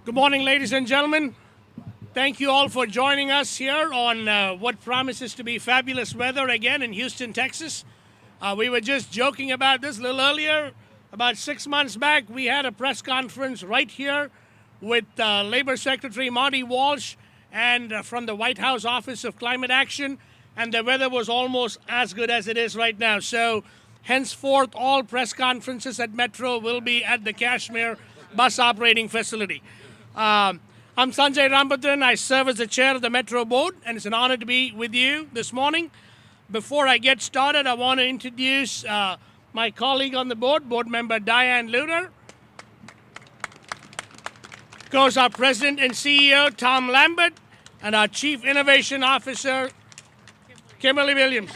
Good morning, ladies and gentlemen. Thank you all for joining us here on what promises to be fabulous weather again in Houston, Texas. We were just joking about this a little earlier. About 6 months back, we had a press conference right here with Labor Secretary Marty Walsh and from the White House Office of Climate Action, and the weather was almost as good as it is right now. So henceforth, all press conferences at Metro will be at the Kashmir bus operating facility. I'm Sanjay Rambhadran. I serve as the chair of the Metro Board, and it's an honor to be with you this morning. Before I get started, I want to introduce my colleague on the board, board member Diane Luder. Of course, our president and CEO, Tom Lambert, and our chief innovation officer, Kimberly Williams.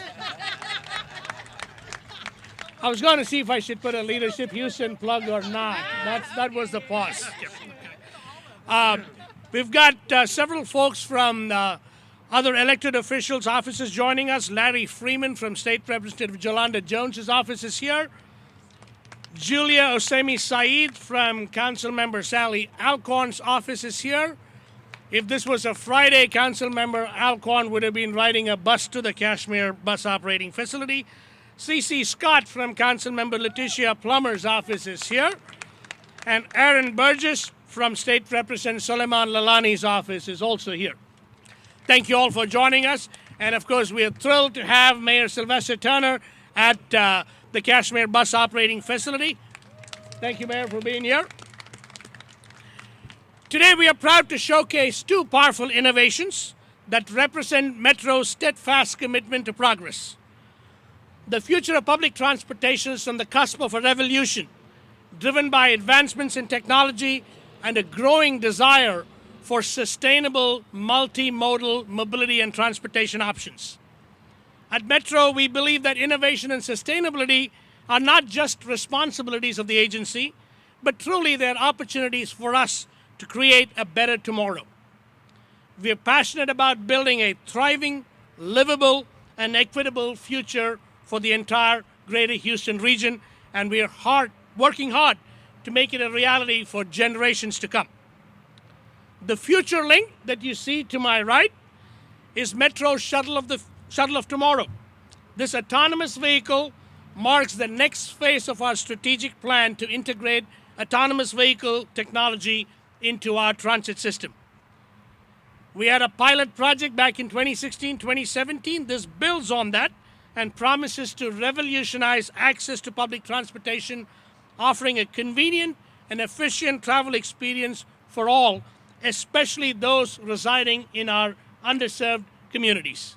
I was going to see if I should put a Leadership Houston plug or not. That was the pause. We've got several folks from other elected officials' offices joining us. Larry Freeman from State Representative Jolanda Jones's office is here. Julia Osemi Saeed from Councilmember Sally Alcorn's office is here. If this was a Friday, Councilmember Alcorn would have been riding a bus to the Kashmir bus operating facility. C.C. Scott from Councilmember Letitia Plummer's office is here. And Aaron Burgess from State Representative Soleiman Lalani's office is also here. Thank you all for joining us. And of course, we are thrilled to have Mayor Sylvester Turner at the Kashmir bus operating facility. Thank you, Mayor, for being here. Today, we are proud to showcase two powerful innovations that represent Metro's steadfast commitment to progress. The future of public transportation is on the cusp of a revolution, driven by advancements in technology and a growing desire for sustainable multimodal mobility and transportation options. At Metro, we believe that innovation and sustainability are not just responsibilities of the agency, but truly they're opportunities for us to create a better tomorrow. We are passionate about building a thriving, livable, and equitable future for the entire greater Houston region, and we are working hard to make it a reality for generations to come. The future link that you see to my right is Metro's Shuttle of Tomorrow. This autonomous vehicle marks the next phase of our strategic plan to integrate autonomous vehicle technology into our transit system. We had a pilot project back in 2016, 2017. This builds on that and promises to revolutionize access to public transportation, offering a convenient and efficient travel experience for all, especially those residing in our underserved communities.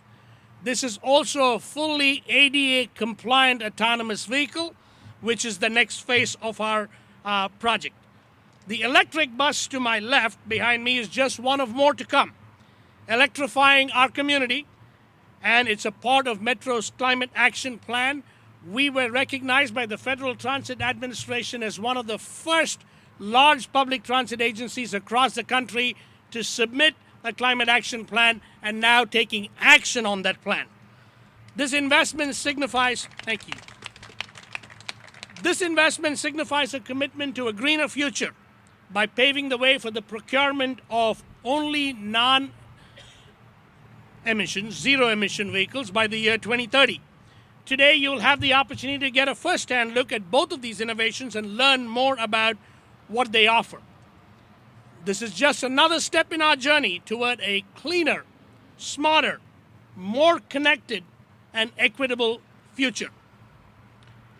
This is also a fully ADA-compliant autonomous vehicle, which is the next phase of our project. The electric bus to my left behind me is just one of more to come, electrifying our community, and it's a part of Metro's climate action plan. We were recognized by the Federal Transit Administration as one of the first large public transit agencies across the country to submit a climate action plan and now taking action on that plan. This investment signifies, thank you. This investment signifies a commitment to a greener future by paving the way for the procurement of only zero-emission vehicles by the year 2030. Today, you'll have the opportunity to get a first-hand look at both of these innovations and learn more about what they offer. This is just another step in our journey toward a cleaner, smarter, more connected, and equitable future.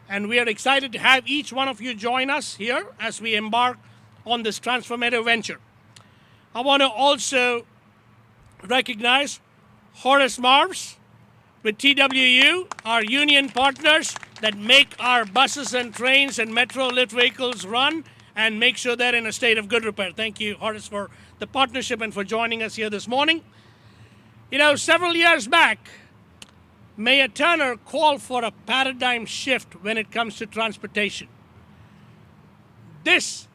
And we are excited to have each one of you join us here as we embark on this transformative venture. I want to also recognize Horace Marvs with TWU, our union partners that make our buses and trains and Metro lit vehicles run and make sure they're in a state of good repair. Thank you, Horace, for the partnership and for joining us here this morning. You know, several years back, Mayor Turner called for a paradigm shift when it comes to transportation. This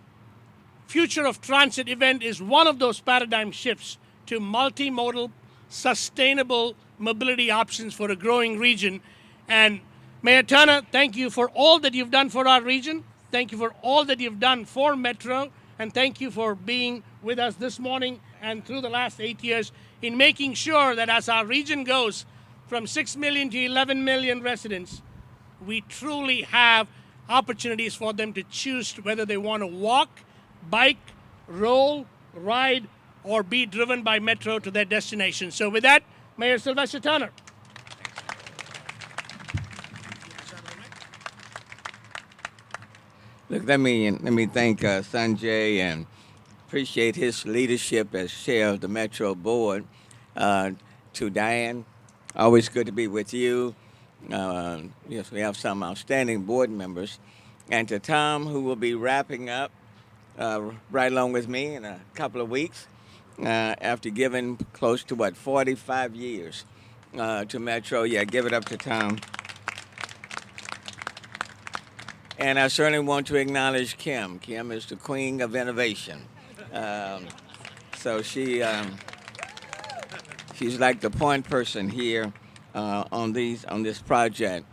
Future of Transit event is one of those paradigm shifts to multimodal, sustainable mobility options for a growing region. And Mayor Turner, thank you for all that you've done for our region. Thank you for all that you've done for Metro. And thank you for being with us this morning and through the last 8 years in making sure that as our region goes from 6 million to 11 million residents, we truly have opportunities for them to choose whether they want to walk, bike, roll, ride, or be driven by metro to their destination. So with that, Mayor Sylvester Turner. Look, let me thank Sanjay and appreciate his leadership as chair of the Metro Board. To Diane, always good to be with you. Yes, we have some outstanding board members. And to Tom, who will be wrapping up right along with me in a couple of weeks after giving close to, 45 years to Metro. Yeah, give it up to Tom. And I certainly want to acknowledge Kim. Kim is the queen of innovation. So she's like the point person here on this project.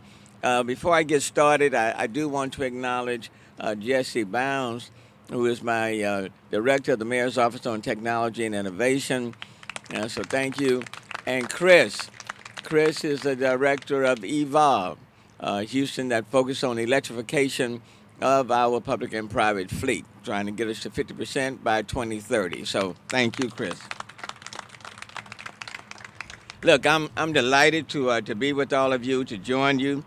Before I get started, I do want to acknowledge Jesse Bounds, who is my director of the Mayor's Office on Technology and Innovation. So thank you. And Chris. Chris is the director of Evolve, Houston, that focus on electrification of our public and private fleet, trying to get us to 50% by 2030. So thank you, Chris. Look, I'm delighted to be with all of you, to join you,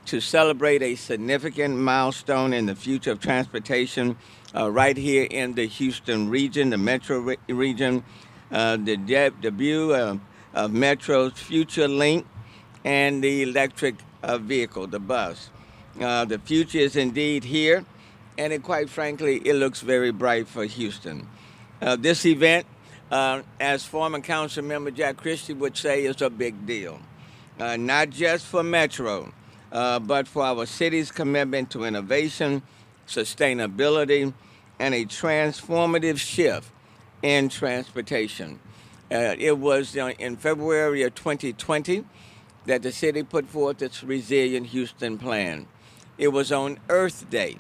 to celebrate a significant milestone in the future of transportation right here in the Houston region, the metro region, the debut of Metro's Future Link and the electric vehicle, the bus. The future is indeed here, and quite frankly, it looks very bright for Houston. This event, as former council member Jack Christie would say, is a big deal, not just for Metro, but for our city's commitment to innovation, sustainability, and a transformative shift in transportation. It was in February of 2020 that the city put forth its Resilient Houston plan. It was on Earth Day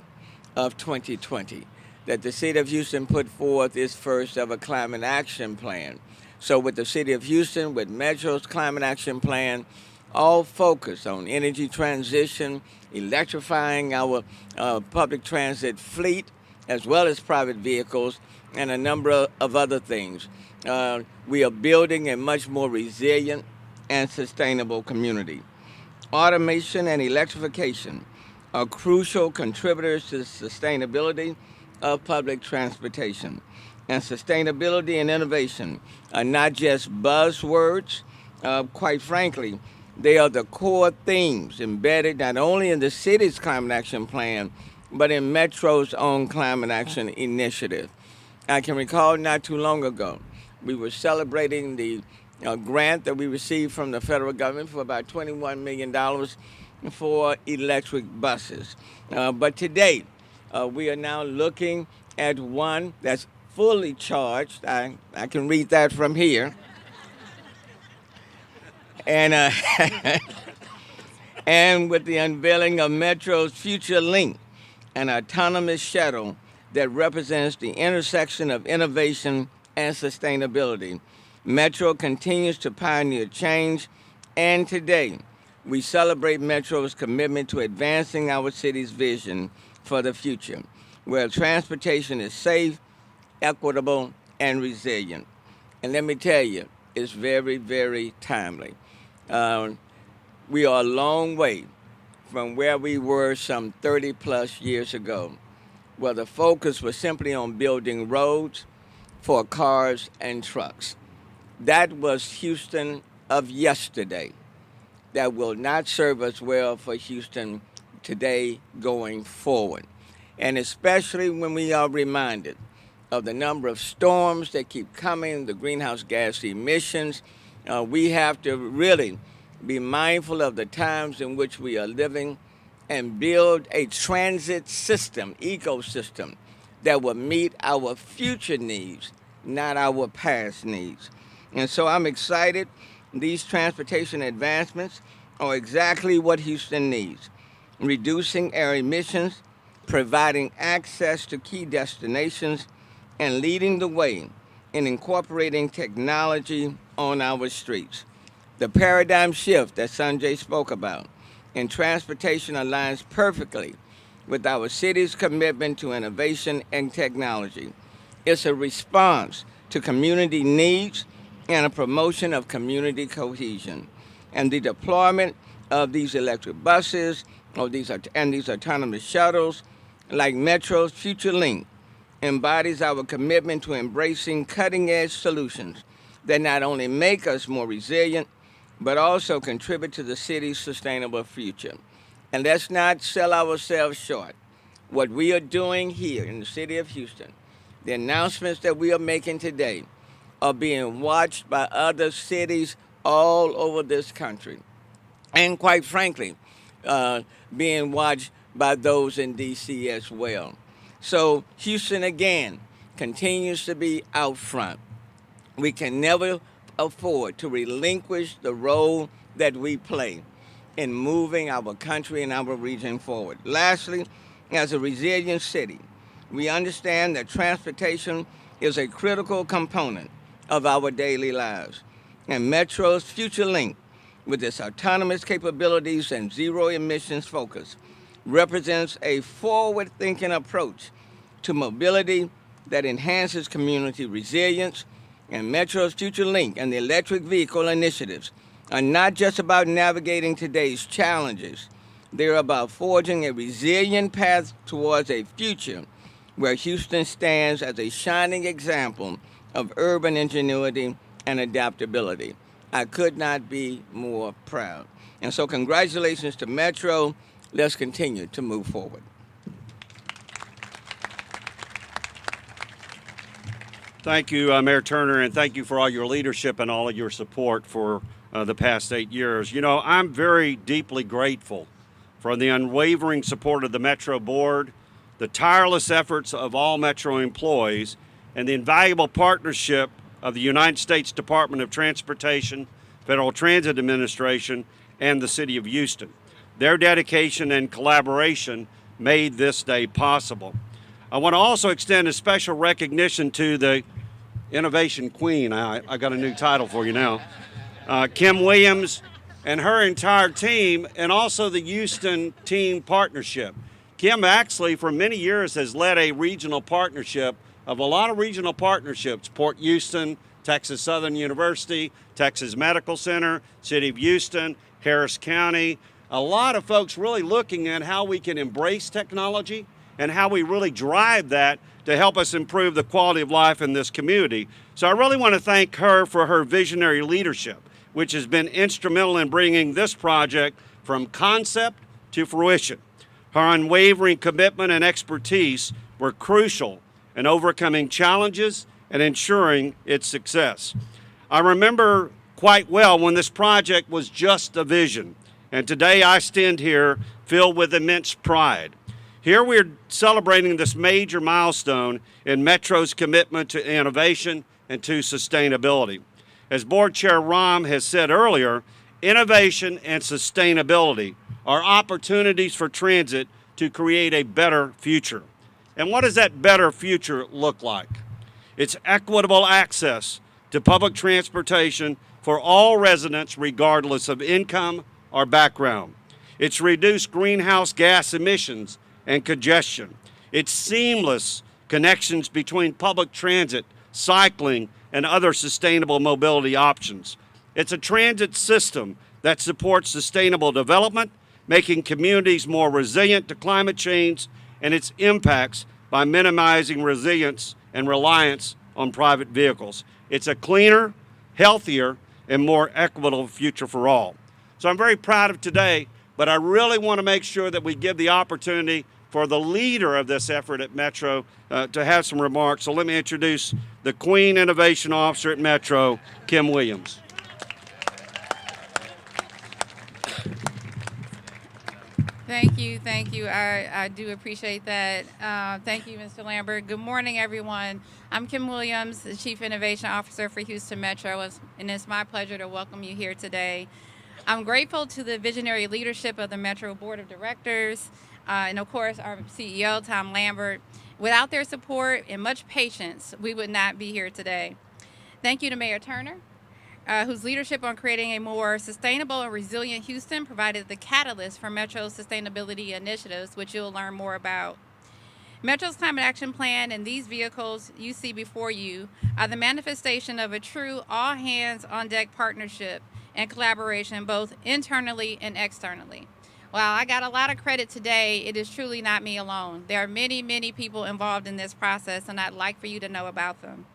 of 2020 that the city of Houston put forth its first ever climate action plan. So with the city of Houston, with Metro's climate action plan, all focused on energy transition, electrifying our public transit fleet, as well as private vehicles, and a number of other things. We are building a much more resilient and sustainable community. Automation and electrification are crucial contributors to the sustainability of public transportation. And sustainability and innovation are not just buzzwords. Quite frankly, they are the core themes embedded not only in the city's climate action plan, but in Metro's own climate action initiative. I can recall not too long ago, we were celebrating the grant that we received from the federal government for about $21 million for electric buses. But today, we are now looking at one that's fully charged. I can read that from here. And, and with the unveiling of Metro's Future Link, an autonomous shuttle that represents the intersection of innovation and sustainability. Metro continues to pioneer change, and today we celebrate Metro's commitment to advancing our city's vision for the future, where transportation is safe, equitable, and resilient. And let me tell you, it's very, very timely. We are a long way from where we were some 30 plus years ago, where the focus was simply on building roads for cars and trucks. That was Houston of yesterday. That will not serve us well for Houston today going forward. And especially when we are reminded of the number of storms that keep coming, the greenhouse gas emissions, we have to really be mindful of the times in which we are living and build a transit system, ecosystem, that will meet our future needs, not our past needs. And so I'm excited. These transportation advancements are exactly what Houston needs. Reducing air emissions, providing access to key destinations, and leading the way in incorporating technology on our streets. The paradigm shift that Sanjay spoke about in transportation aligns perfectly with our city's commitment to innovation and technology. It's a response to community needs and a promotion of community cohesion. And the deployment of these electric buses and these autonomous shuttles, like Metro's Future Link, embodies our commitment to embracing cutting edge solutions that not only make us more resilient, but also contribute to the city's sustainable future. And let's not sell ourselves short. What we are doing here in the city of Houston, the announcements that we are making today, are being watched by other cities all over this country. And quite frankly, being watched by those in D.C. as well. So Houston, again, continues to be out front. We can never afford to relinquish the role that we play in moving our country and our region forward. Lastly, as a resilient city, we understand that transportation is a critical component of our daily lives. And Metro's Future Link, with its autonomous capabilities and zero emissions focus, represents a forward thinking approach to mobility that enhances community resilience. And Metro's Future Link and the electric vehicle initiatives are not just about navigating today's challenges, they're about forging a resilient path towards a future where Houston stands as a shining example of urban ingenuity and adaptability. I could not be more proud. And so, congratulations to Metro. Let's continue to move forward. Thank you, Mayor Turner, and thank you for all your leadership and all of your support for the past 8 years. You know, I'm very deeply grateful for the unwavering support of the Metro Board, the tireless efforts of all Metro employees, and the invaluable partnership of the United States Department of Transportation, Federal Transit Administration, and the City of Houston. Their dedication and collaboration made this day possible. I want to also extend a special recognition to the Innovation Queen. I got a new title for you now. Kim Williams and her entire team, and also the Houston Team Partnership. Kim actually, for many years, has led a regional partnership of a lot of regional partnerships: Port Houston, Texas Southern University, Texas Medical Center, City of Houston, Harris County. A lot of folks really looking at how we can embrace technology and how we really drive that to help us improve the quality of life in this community. So I really want to thank her for her visionary leadership, which has been instrumental in bringing this project from concept to fruition. Her unwavering commitment and expertise were crucial in overcoming challenges and ensuring its success. I remember quite well when this project was just a vision, and today I stand here filled with immense pride. Here we're celebrating this major milestone in Metro's commitment to innovation and to sustainability. As Board Chair Rahm has said earlier, innovation and sustainability are opportunities for transit to create a better future. And what does that better future look like? It's equitable access to public transportation for all residents regardless of income or background. It's reduced greenhouse gas emissions and congestion. It's seamless connections between public transit, cycling, and other sustainable mobility options. It's a transit system that supports sustainable development, making communities more resilient to climate change and its impacts by minimizing resilience and reliance on private vehicles. It's a cleaner, healthier, and more equitable future for all. So I'm very proud of today, but I really want to make sure that we give the opportunity for the leader of this effort at Metro to have some remarks. So let me introduce the Queen Innovation Officer at Metro, Kim Williams. Thank you. I do appreciate that. Thank you, Mr. Lambert. Good morning, everyone. I'm Kim Williams, the Chief Innovation Officer for Houston Metro, and it's my pleasure to welcome you here today. I'm grateful to the visionary leadership of the Metro Board of Directors, and of course our CEO, Tom Lambert, Without their support and much patience, we would not be here today. Thank you to Mayor Turner, whose leadership on creating a more sustainable and resilient Houston provided the catalyst for Metro's sustainability initiatives, which you'll learn more about. Metro's Climate Action Plan and these vehicles you see before you are the manifestation of a true all-hands-on-deck partnership and collaboration both internally and externally. While I got a lot of credit today, it is truly not me alone. There are many, many people involved in this process, and I'd like for you to know about them.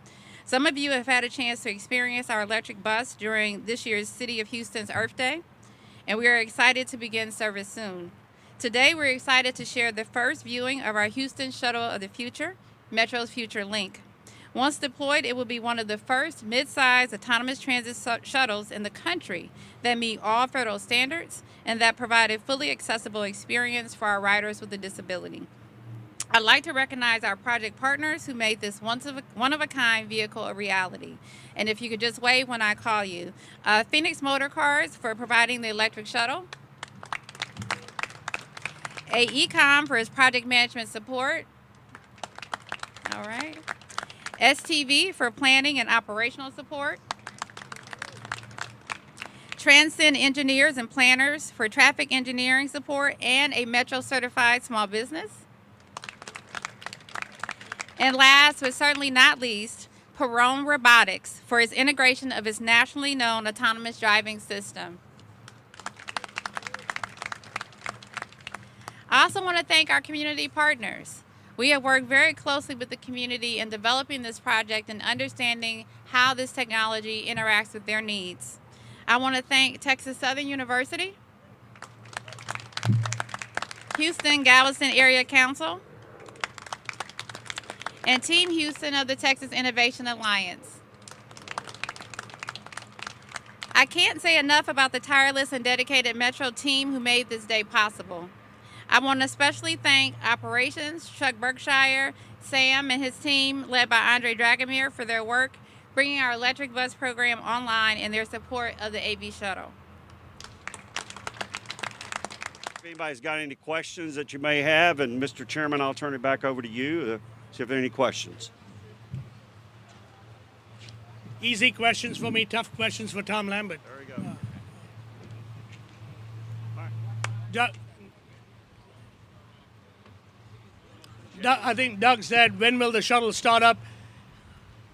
Some of you have had a chance to experience our electric bus during this year's City of Houston's Earth Day, and we are excited to begin service soon. Today, we're excited to share the first viewing of our Houston Shuttle of the Future, Metro's Future Link. Once deployed, it will be one of the first mid-size autonomous transit shuttles in the country that meet all federal standards and that provide a fully accessible experience for our riders with a disability. I'd like to recognize our project partners who made this one-of-a-kind vehicle a reality. And if you could just wave when I call you. Phoenix Motor Cars for providing the electric shuttle. AECOM for its project management support. All right. STV for planning and operational support. Transcend Engineers and Planners for traffic engineering support and a Metro certified small business. And last but certainly not least, Perrone Robotics for its integration of its nationally known autonomous driving system. I also want to thank our community partners. We have worked very closely with the community in developing this project and understanding how this technology interacts with their needs. I want to thank Texas Southern University, Houston Galveston Area Council, and Team Houston of the Texas Innovation Alliance. I can't say enough about the tireless and dedicated Metro team who made this day possible. I want to especially thank Operations, Chuck Berkshire, Sam and his team, led by Andre Dragomir, for their work bringing our electric bus program online and their support of the AV Shuttle. If anybody's got any questions that you may have, and Mr. Chairman, I'll turn it back over to you to see if there are any questions. Easy questions for me, tough questions for Tom Lambert. There we go. I think Doug said, when will the shuttle start up?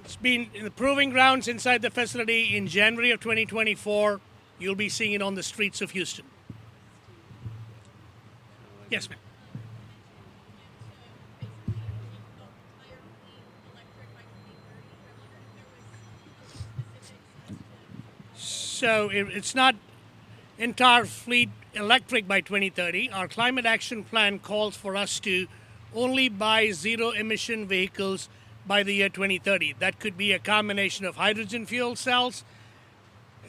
It's been in the proving grounds inside the facility in January of 2024. You'll be seeing it on the streets of Houston. Yes, ma'am. So it's not entire fleet electric by 2030. Our climate action plan calls for us to only buy zero-emission vehicles by the year 2030. That could be a combination of hydrogen fuel cells,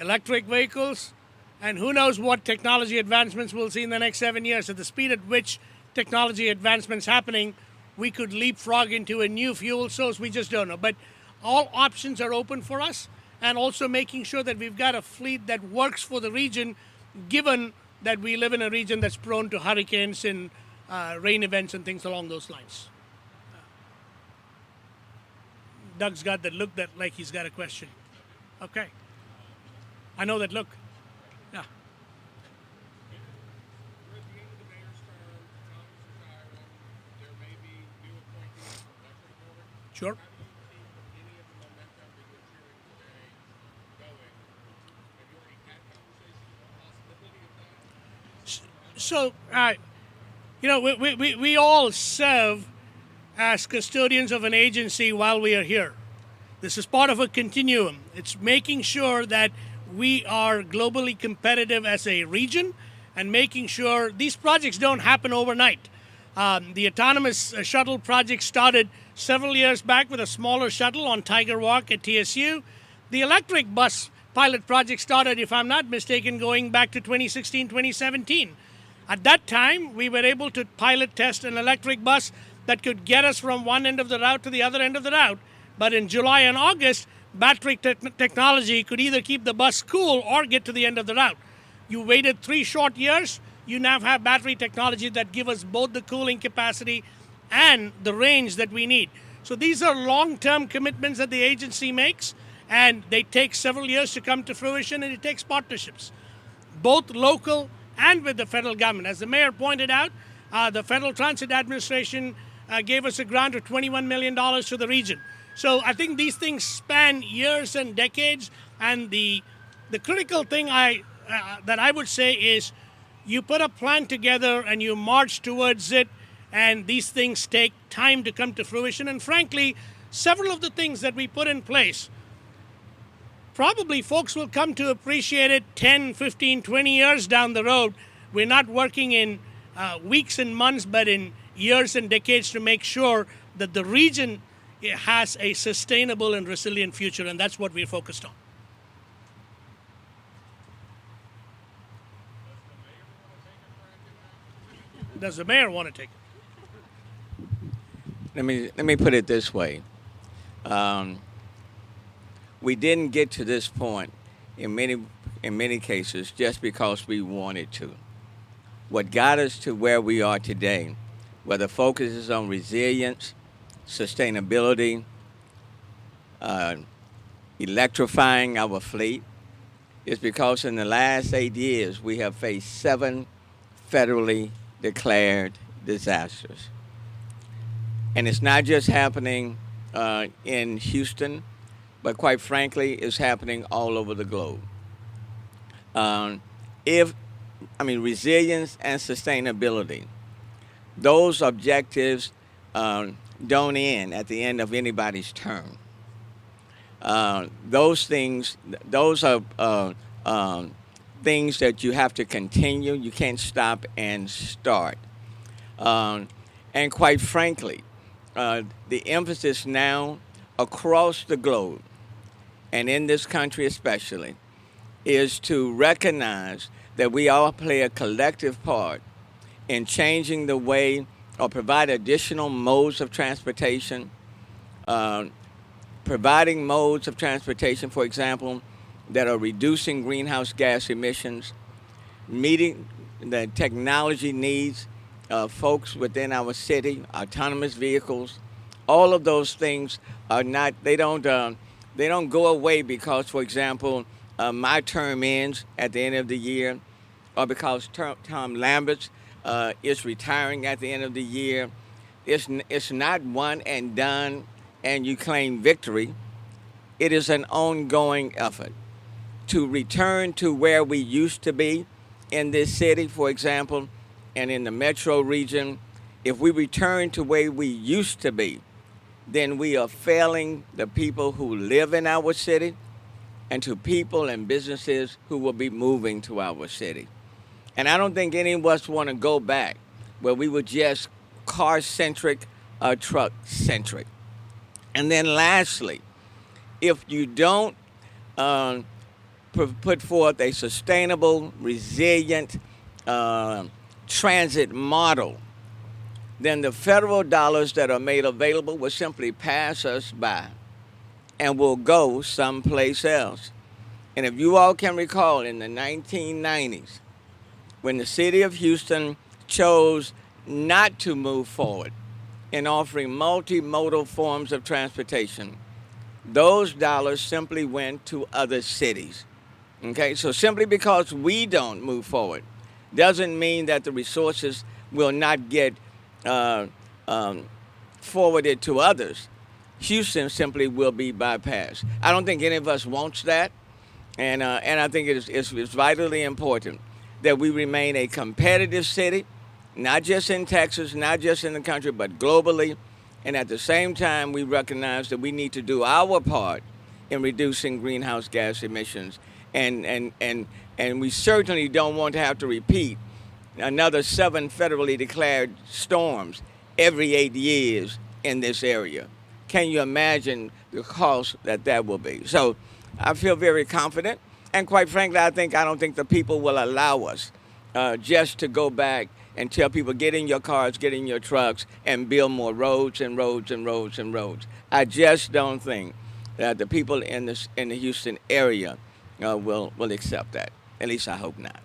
electric vehicles, and who knows what technology advancements we'll see in the next 7 years. At the speed at which technology advancements happening, we could leapfrog into a new fuel source. We just don't know. But all options are open for us, and also making sure that we've got a fleet that works for the region, given that we live in a region that's prone to hurricanes and rain events and things along those lines. Doug's got that look that like he's got a question. Okay. I know that look. Yeah. Sure. So, we all serve as custodians of an agency while we are here. This is part of a continuum. It's making sure that we are globally competitive as a region and making sure these projects don't happen overnight. The autonomous shuttle project started several years back with a smaller shuttle on Tiger Walk at TSU. The electric bus pilot project started, if I'm not mistaken, going back to 2016, 2017. At that time, we were able to pilot test an electric bus that could get us from one end of the route to the other end of the route. But in July and August, battery technology could either keep the bus cool or get to the end of the route. You waited 3 short years, you now have battery technology that give us both the cooling capacity and the range that we need. So these are long-term commitments that the agency makes, and they take several years to come to fruition, and it takes partnerships, both local and with the federal government. As the mayor pointed out, the Federal Transit Administration gave us a grant of $21 million to the region. So I think these things span years and decades, and the critical thing that I would say is you put a plan together and you march towards it, and these things take time to come to fruition. And frankly, several of the things that we put in place, probably folks will come to appreciate it 10, 15, 20 years down the road. We're not working in weeks and months, but in years and decades to make sure that the region has a sustainable and resilient future, and that's what we're focused on. Does the mayor want to take it? Let me put it this way. We didn't get to this point in many cases just because we wanted to. What got us to where we are today, where the focus is on resilience, sustainability, electrifying our fleet, is because in the last 8 years we have faced 7 federally declared disasters. And it's not just happening in Houston, but quite frankly, it's happening all over the globe. Resilience and sustainability, those objectives don't end at the end of anybody's term. Those are things that you have to continue. You can't stop and start. And quite frankly, the emphasis now across the globe, and in this country especially, is to recognize that we all play a collective part in changing the way or provide additional modes of transportation, providing modes of transportation, for example, that are reducing greenhouse gas emissions, meeting the technology needs of folks within our city, autonomous vehicles. All of those things are not, they don't go away because, for example, my term ends at the end of the year, or because Tom Lambert's is retiring at the end of the year. It's not one and done and you claim victory. It is an ongoing effort to return to where we used to be in this city, for example, and in the metro region. If we return to where we used to be, then we are failing the people who live in our city and to people and businesses who will be moving to our city. And I don't think any of us want to go back where we were just car-centric or truck-centric. And then lastly, if you don't put forth a sustainable, resilient transit model, then the federal dollars that are made available will simply pass us by and will go someplace else. And if you all can recall, in the 1990s, when the city of Houston chose not to move forward in offering multimodal forms of transportation, those dollars simply went to other cities. Okay, so simply because we don't move forward doesn't mean that the resources will not get forwarded to others. Houston simply will be bypassed. I don't think any of us wants that, and I think it's vitally important that we remain a competitive city, not just in Texas, not just in the country, but globally. And at the same time, we recognize that we need to do our part in reducing greenhouse gas emissions. And we certainly don't want to have to repeat another 7 federally declared storms every 8 years in this area. Can you imagine the cost that will be? So I feel very confident. And quite frankly, I don't think the people will allow us just to go back and tell people, get in your cars, get in your trucks, and build more roads and roads and roads and roads. I just don't think that the people in the Houston area will accept that. At least I hope not.